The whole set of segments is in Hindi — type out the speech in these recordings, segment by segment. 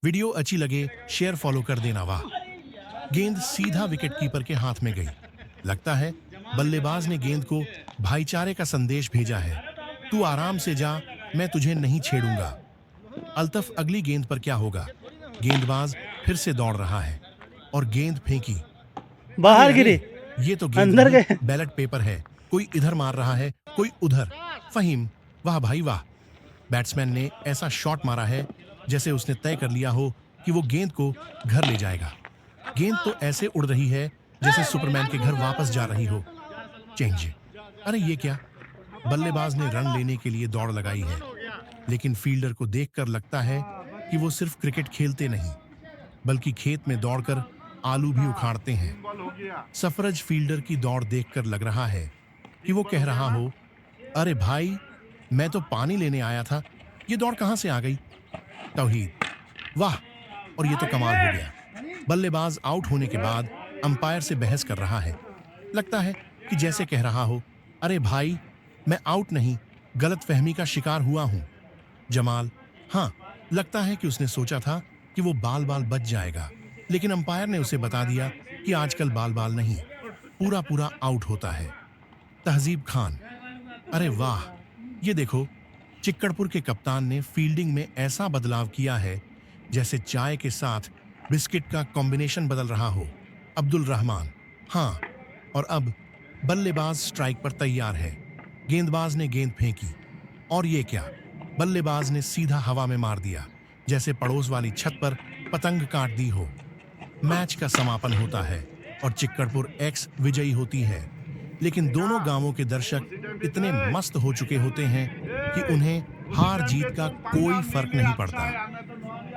वीडियो अच्छी लगे शेयर फॉलो कर देना। वाह, गेंद सीधा विकेट कीपर के हाथ में गई। लगता है बल्लेबाज ने गेंद को भाईचारे का संदेश भेजा है, तू आराम से जा, मैं तुझे नहीं छेड़ूंगा। अल्तफ अगली गेंद पर क्या होगा? गेंदबाज फिर से दौड़ रहा है और गेंद फेंकी। बाहर अरे, गिरी, ये तो गेंद अंदर नहीं, गए। बैलेट पेपर है। कोई इधर मार रहा है, कोई उधर। फहीम, वाह भाई वाह, बैट्समैन ने ऐसा शॉट मारा है जैसे उसने तय कर लिया हो कि वो गेंद को घर ले जाएगा। गेंद तो ऐसे उड़ रही है जैसे सुपरमैन के घर वापस जा रही हो। चेंज। अरे ये क्या? बल्लेबाज ने रन लेने के लिए दौड़ लगाई है, लेकिन फील्डर को देखकर लगता है कि वो सिर्फ क्रिकेट खेलते नहीं बल्कि खेत में दौड़कर आलू भी उखाड़ते हैं। सफरज फील्डर की दौड़ देखकर लग रहा है कि वो कह रहा हो, अरे भाई, मैं तो पानी लेने आया था, ये दौड़ कहां से आ गई? तौहीद, वाह, और ये तो कमाल हो गया। बल्लेबाज आउट होने के बाद अंपायर से बहस कर रहा है। लगता है कि जैसे कह रहा हो, अरे भाई, मैं आउट नहीं, गलतफहमी का शिकार हुआ हूं। जमाल, हाँ, लगता है कि उसने सोचा था कि वो बाल बाल बच जाएगा, लेकिन अंपायर ने उसे बता दिया कि आजकल बाल बाल नहीं, पूरा पूरा आउट होता है। तहजीब खान, अरे वाह, ये देखो, चिक्कड़पुर के कप्तान ने फील्डिंग में ऐसा बदलाव किया है जैसे चाय के साथ बिस्किट का कॉम्बिनेशन बदल रहा हो। अब्दुल रहमान, हाँ, और अब बल्लेबाज स्ट्राइक पर तैयार है। गेंदबाज ने गेंद फेंकी और ये क्या? बल्लेबाज ने सीधा हवा में मार दिया, जैसे पड़ोस वाली छत पर पतंग काट दी हो। मैच का समापन होता है और चिक्कड़पुर एक्स विजयी होती है, लेकिन दोनों गांवों के दर्शक इतने मस्त हो चुके होते हैं कि उन्हें हार जीत का कोई फर्क नहीं पड़ता।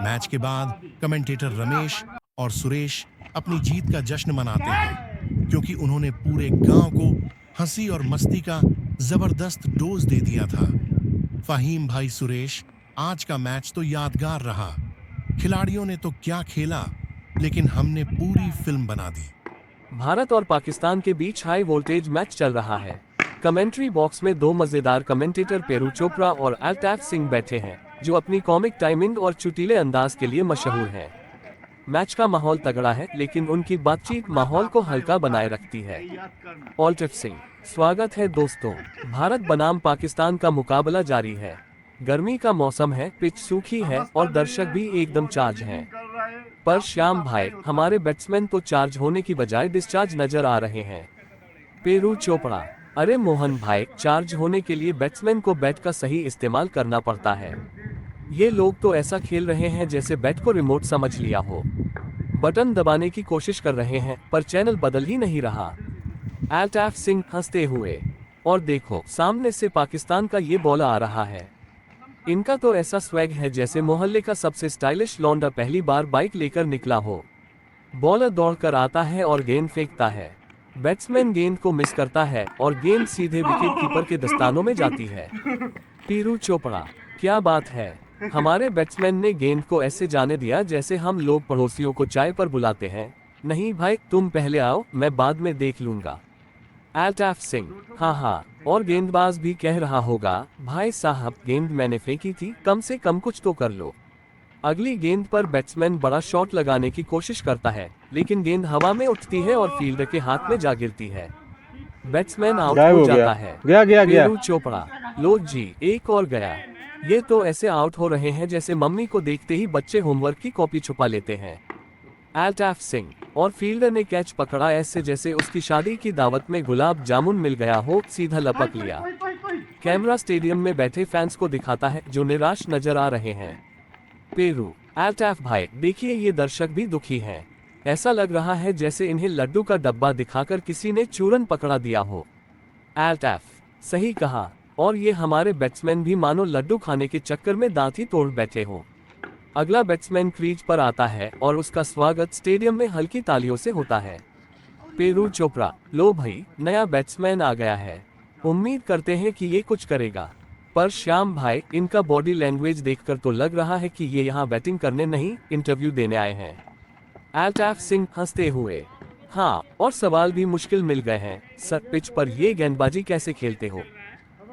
मैच के बाद कमेंटेटर रमेश और सुरेश अपनी जीत का जश्न मनाते हैं, क्योंकि उन्होंने पूरे गांव को हंसी और मस्ती का जबरदस्त डोज दे दिया था। फहीम भाई, सुरेश, आज का मैच तो यादगार रहा। खिलाड़ियों ने तो क्या खेला, लेकिन हमने पूरी फिल्म बना दी। भारत और पाकिस्तान के बीच हाई वोल्टेज मैच चल रहा है। कमेंट्री बॉक्स में दो मजेदार कमेंटेटर पेरू चोपड़ा और अल्ताफ सिंह बैठे हैं, जो अपनी कॉमिक टाइमिंग और चुटीले अंदाज के लिए मशहूर हैं। मैच का माहौल तगड़ा है, लेकिन उनकी बातचीत माहौल को हल्का बनाए रखती है। अल्ताफ सिंह, स्वागत है दोस्तों। भारत बनाम पाकिस्तान का मुकाबला जारी है। गर्मी का मौसम है, पिच सूखी है और दर्शक भी एकदम चार्ज हैं। पर श्याम भाई, हमारे बैट्समैन तो चार्ज होने की बजाय डिस्चार्ज नजर आ रहे हैं। पेरू चोपड़ा, अरे मोहन भाई, चार्ज होने के लिए बैट्समैन को बैट का सही इस्तेमाल करना पड़ता है। ये लोग तो ऐसा खेल रहे हैं जैसे बैट को रिमोट समझ लिया हो। बटन दबाने की कोशिश कर रहे हैं पर चैनल बदल ही नहीं रहा। अल्ताफ सिंह हंसते हुए, और देखो, सामने से पाकिस्तान का ये बॉलर आ रहा है। इनका तो ऐसा स्वैग है जैसे मोहल्ले का सबसे स्टाइलिश लौंडा पहली बार बाइक लेकर निकला हो। बॉलर दौड़कर आता है और गेंद फेंकता है। बैट्समैन गेंद को मिस करता है और गेंद सीधे विकेट कीपर के दस्तानों में जाती है। पेरू चोपड़ा, क्या बात है, हमारे बैट्समैन ने गेंद को ऐसे जाने दिया जैसे हम लोग पड़ोसियों को चाय पर बुलाते हैं। नहीं भाई, तुम पहले आओ, मैं बाद में देख लूंगा। अल्ताफ सिंह, हाँ, और गेंदबाज भी कह रहा होगा, भाई साहब, गेंद मैंने फेंकी थी, कम से कम कुछ तो कर लो। अगली गेंद पर बैट्समैन बड़ा शॉट लगाने की कोशिश करता है, लेकिन गेंद हवा में उठती है और फील्डर के हाथ में जा गिरती है। बैट्समैन आउट हो जाता है। गया। पेरू चोपड़ा, लो जी, एक और गया। ये तो ऐसे आउट हो रहे हैं जैसे मम्मी को देखते ही बच्चे होमवर्क की कॉपी छुपा लेते हैं। अल्ताफ सिंह, और फील्डर ने कैच पकड़ा ऐसे जैसे उसकी शादी की दावत में गुलाब जामुन मिल गया हो, सीधा लपक लिया। कैमरा स्टेडियम में बैठे फैंस को दिखाता है जो निराश नजर आ रहे हैं। पेरू, अल्ताफ भाई, देखिए ये दर्शक भी दुखी हैं। ऐसा लग रहा है जैसे इन्हें लड्डू का डब्बा दिखाकर किसी ने चूरन पकड़ा दिया हो। अल्ताफ, सही कहा, और ये हमारे बैट्समैन भी मानो लड्डू खाने के चक्कर में दांत ही तोड़ बैठे हो। अगला बैट्समैन क्रीज पर आता है और उसका स्वागत स्टेडियम में हल्की तालियों से होता है। पेरू चोपड़ा, लो भाई, नया बैट्समैन आ गया है, उम्मीद करते हैं कि ये कुछ करेगा। पर श्याम भाई, इनका बॉडी लैंग्वेज देखकर तो लग रहा है कि ये यहाँ बैटिंग करने नहीं, इंटरव्यू देने आए हैं। अल्ताफ सिंह हंसते हुए, हाँ, और सवाल भी मुश्किल मिल गए हैं सर, पिच पर ये गेंदबाजी कैसे खेलते हो?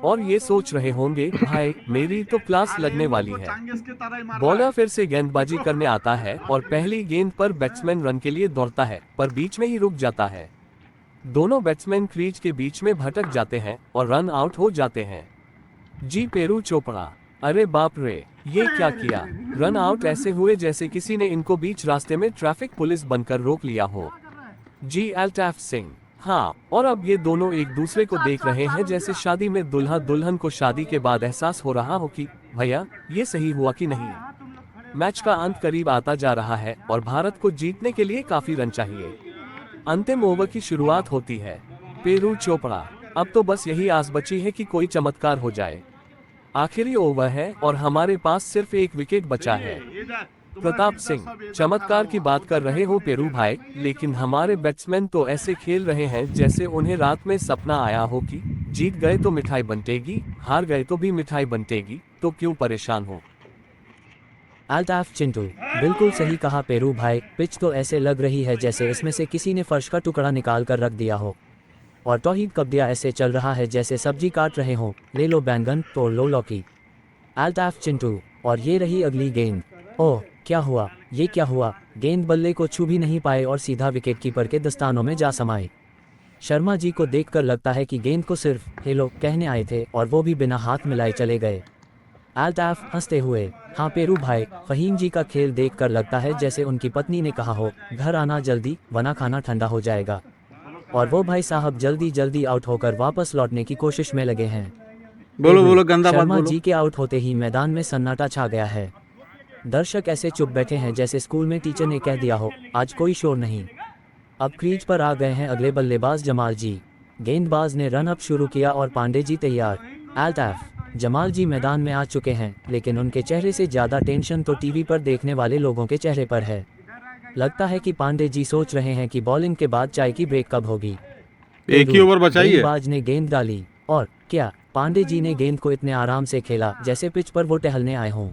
और ये सोच रहे होंगे भाई मेरी तो क्लास लगने वाली है। बॉलर फिर से गेंदबाजी करने आता है और पहली गेंद पर बैट्समैन रन के लिए दौड़ता है पर बीच में ही रुक जाता है। दोनों बैट्समैन क्रीज के बीच में भटक जाते हैं और रन आउट हो जाते हैं। जी पेरू चोपड़ा, अरे बाप रे, ये क्या किया। रन आउट ऐसे हुए जैसे किसी ने इनको बीच रास्ते में ट्रैफिक पुलिस बनकर रोक लिया हो। जी अल्ताफ सिंह, हाँ, और अब ये दोनों एक दूसरे को देख रहे हैं जैसे शादी में दुल्हा दुल्हन को शादी के बाद एहसास हो रहा हो कि भैया ये सही हुआ कि नहीं। मैच का अंत करीब आता जा रहा है और भारत को जीतने के लिए काफी रन चाहिए। अंतिम ओवर की शुरुआत होती है। पेरू चोपड़ा, अब तो बस यही आस बची है कि कोई चमत्कार हो जाए। आखिरी ओवर है और हमारे पास सिर्फ एक विकेट बचा है। प्रताप सिंह, चमत्कार की बात कर रहे हो पेरू भाई, लेकिन हमारे बैट्समैन तो ऐसे खेल रहे हैं जैसे उन्हें रात में सपना आया हो कि जीत गए तो मिठाई बंटेगी, हार गए तो भी मिठाई बंटेगी, तो क्यों परेशान हो। अल्ताफ चिंटू, बिल्कुल सही कहा पेरू भाई, पिच तो ऐसे लग रही है जैसे इसमें से किसी ने फर्श का टुकड़ा निकाल कर रख दिया हो और तौहीद कब्दिया ऐसे चल रहा है जैसे सब्जी काट रहे हो, ले लो बैंगन तोड़ लो लौकी। अल्ताफ चिंटू, और ये रही अगली गेंद। ओह क्या हुआ, ये क्या हुआ, गेंद बल्ले को छू भी नहीं पाए और सीधा विकेट कीपर के दस्तानों में जा समाई। शर्मा जी को देखकर लगता है कि गेंद को सिर्फ हेलो कहने आए थे और वो भी बिना हाथ मिलाए चले गए। अल्ताफ हंसते हुए, हाँ पेरू भाई, फहीम जी का खेल देखकर लगता है जैसे उनकी पत्नी ने कहा हो घर आना जल्दी वरना खाना ठंडा हो जाएगा, और वो भाई साहब जल्दी जल्दी आउट होकर वापस लौटने की कोशिश में लगे हैं। बोलो गंदा बात शर्मा बोलो। जी के आउट होते ही मैदान में सन्नाटा छा गया है। दर्शक ऐसे चुप बैठे हैं जैसे स्कूल में टीचर ने कह दिया हो आज कोई शोर नहीं। अब क्रीज पर आ गए हैं अगले बल्लेबाज जमाल जी। गेंदबाज ने रन अप शुरू किया और पांडे जी तैयार। अल्ताफ, जमाल जी मैदान में आ चुके हैं, लेकिन उनके चेहरे से ज्यादा टेंशन तो टीवी पर देखने वाले लोगों के चेहरे पर है। लगता है कि पांडे जी सोच रहे हैं कि बॉलिंग के बाद चाय की ब्रेक कब होगी। एक ही ओवर बचा ही है। गेंदबाज ने गेंद डाली और क्या पांडे जी ने गेंद को इतने आराम से खेला जैसे पिच पर वो टहलने आए हों।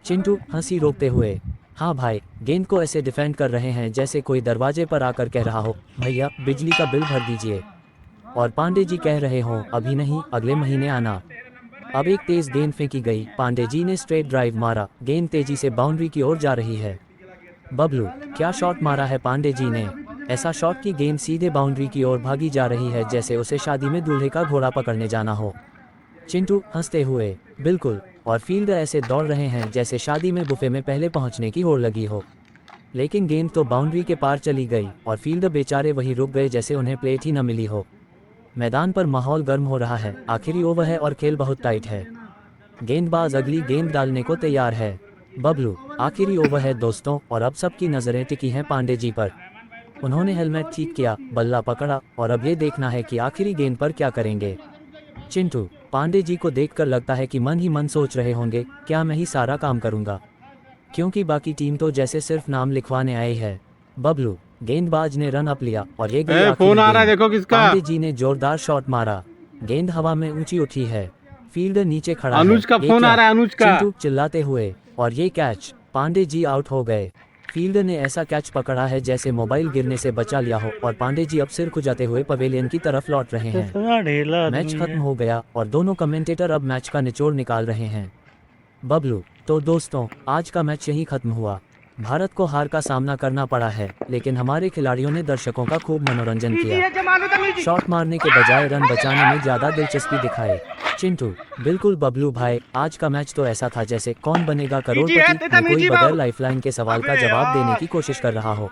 चिंटू हंसी रोकते हुए, हाँ भाई, गेंद को ऐसे डिफेंड कर रहे हैं जैसे कोई दरवाजे पर आकर कह रहा हो भैया बिजली का बिल भर दीजिए, और पांडे जी कह रहे हों अभी नहीं अगले महीने आना। अब एक तेज गेंद फेंकी गई, पांडे जी ने स्ट्रेट ड्राइव मारा, गेंद तेजी से बाउंड्री की ओर जा रही है। बबलू, क्या शॉट मारा है पांडे जी ने, ऐसा शॉट की गेंद सीधे बाउंड्री की ओर भागी जा रही है जैसे उसे शादी में दूल्हे का घोड़ा पकड़ने जाना हो। चिंटू हंसते हुए, बिल्कुल, और फील्डर ऐसे दौड़ रहे हैं जैसे शादी में बुफे में पहले पहुंचने की होड़ लगी हो, लेकिन गेंद तो बाउंड्री के पार चली गई और फील्डर बेचारे वहीं रुक गए जैसे उन्हें प्लेट ही न मिली हो। मैदान पर माहौल गर्म हो रहा है, आखिरी ओवर है और खेल बहुत टाइट है। गेंदबाज अगली गेंद डालने को तैयार है। बबलू, आखिरी ओवर है दोस्तों और अब सबकी नज़रें टिकी हैं पांडे जी पर। उन्होंने हेलमेट ठीक किया, बल्ला पकड़ा और अब ये देखना है कि आखिरी गेंद पर क्या करेंगे। चिंटू, पांडे जी को देखकर लगता है कि मन ही मन सोच रहे होंगे क्या मैं ही सारा काम करूंगा, क्योंकि बाकी टीम तो जैसे सिर्फ नाम लिखवाने आई है। बबलू, गेंदबाज ने रन अप लिया और ये गई आखिरी फोन आ रहा है, गेंद। देखो किसका। पांडे जी ने जोरदार शॉट मारा, गेंद हवा में ऊंची उठी है, फील्डर नीचे खड़ा है। अनुज का ये फोन क्या? आ रहा है, अनुज का। चिंटू चिल्लाते हुए, और ये कैच, पांडे जी आउट हो गए। फील्डर ने ऐसा कैच पकड़ा है जैसे मोबाइल गिरने से बचा लिया हो और पांडे जी अब सिर खुजाते हुए पवेलियन की तरफ लौट रहे हैं। मैच खत्म हो गया और दोनों कमेंटेटर अब मैच का निचोड़ निकाल रहे हैं। बबलू, तो दोस्तों आज का मैच यहीं खत्म हुआ। भारत को हार का सामना करना पड़ा है, लेकिन हमारे खिलाड़ियों ने दर्शकों का खूब मनोरंजन किया, शॉट मारने के बजाय रन बचाने में ज्यादा दिलचस्पी दिखाई। चिंटू, बिल्कुल बबलू भाई, आज का मैच तो ऐसा था जैसे कौन बनेगा करोड़पति में कोई बगैर लाइफलाइन के सवाल का जवाब देने की कोशिश कर रहा हो।